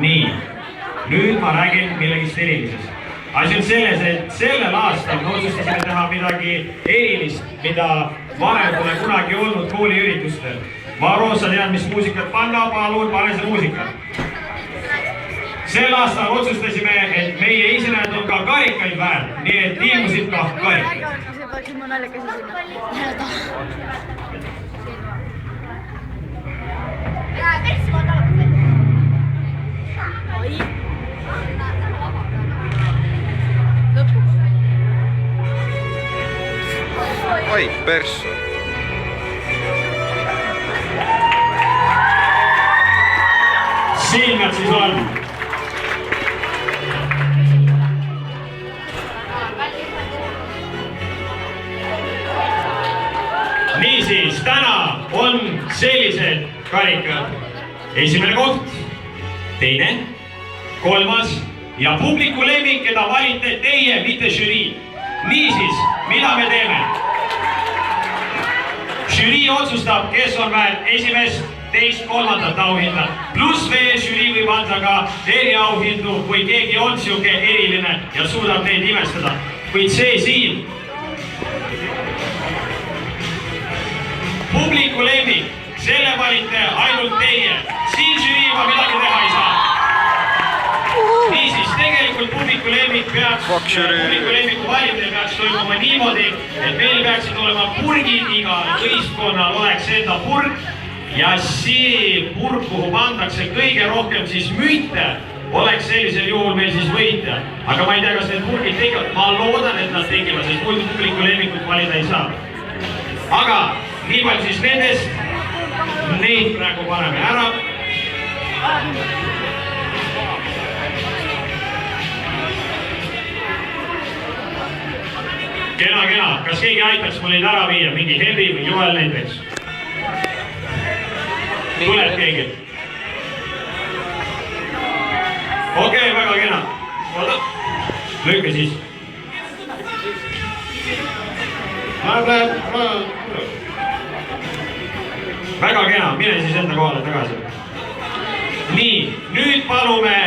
nii, nüüd ma räägin millegist erilisest. Asi on selles, et sellel aastal me otsustasime teha midagi erilist, mida varem pole kunagi olnud kooliüritustel. Varo, sa tead, mis muusikat panna, palun pane see muusikat. Sel aastal otsustasime, et meie esinejad on ka karikaid väärt, nii et ilmusid ka karikaid. Oi, perso. Siin nad siis on. Niisiis, täna on sellised karikad. Esimene koht, teine, kolmas ja publiku lemmik, keda valite teie, mitte žürii. Niisiis, mida me teeme? Žürii otsustab, kes on väärt esimest, teist, kolmandat auhinda. Pluss veel žürii võib anda ka eriauhindu, kui keegi on siuke eriline ja suudab neid imestada. Kuid see siin, publiku lemmik, selle valite ainult teie. Siin žüriiga midagi teha ei saa. Niisiis, tegelikult publiku lemmik valimine peaks toimuma niimoodi, et meil peaksid olema purgid, igal võistkonnal oleks enda purg ja see purg, kuhu pandakse kõige rohkem siis müüte, oleks sellisel juhul meil siis võitja. Aga ma ei tea, kas need purgid tekivad, ma loodan, et nad tekivad, sest muidu publiku lemmikut valida ei saa. Aga nii palju siis nendest, neid praegu paneme ära. Kena, kas keegi aitaks mul neid ära viia, mingi Henri või Joel näiteks? Tuleb keegi? Okei, väga kena. Oota, lükka siis. Väga kena, mine siis enda kohale tagasi. Nii, nüüd palume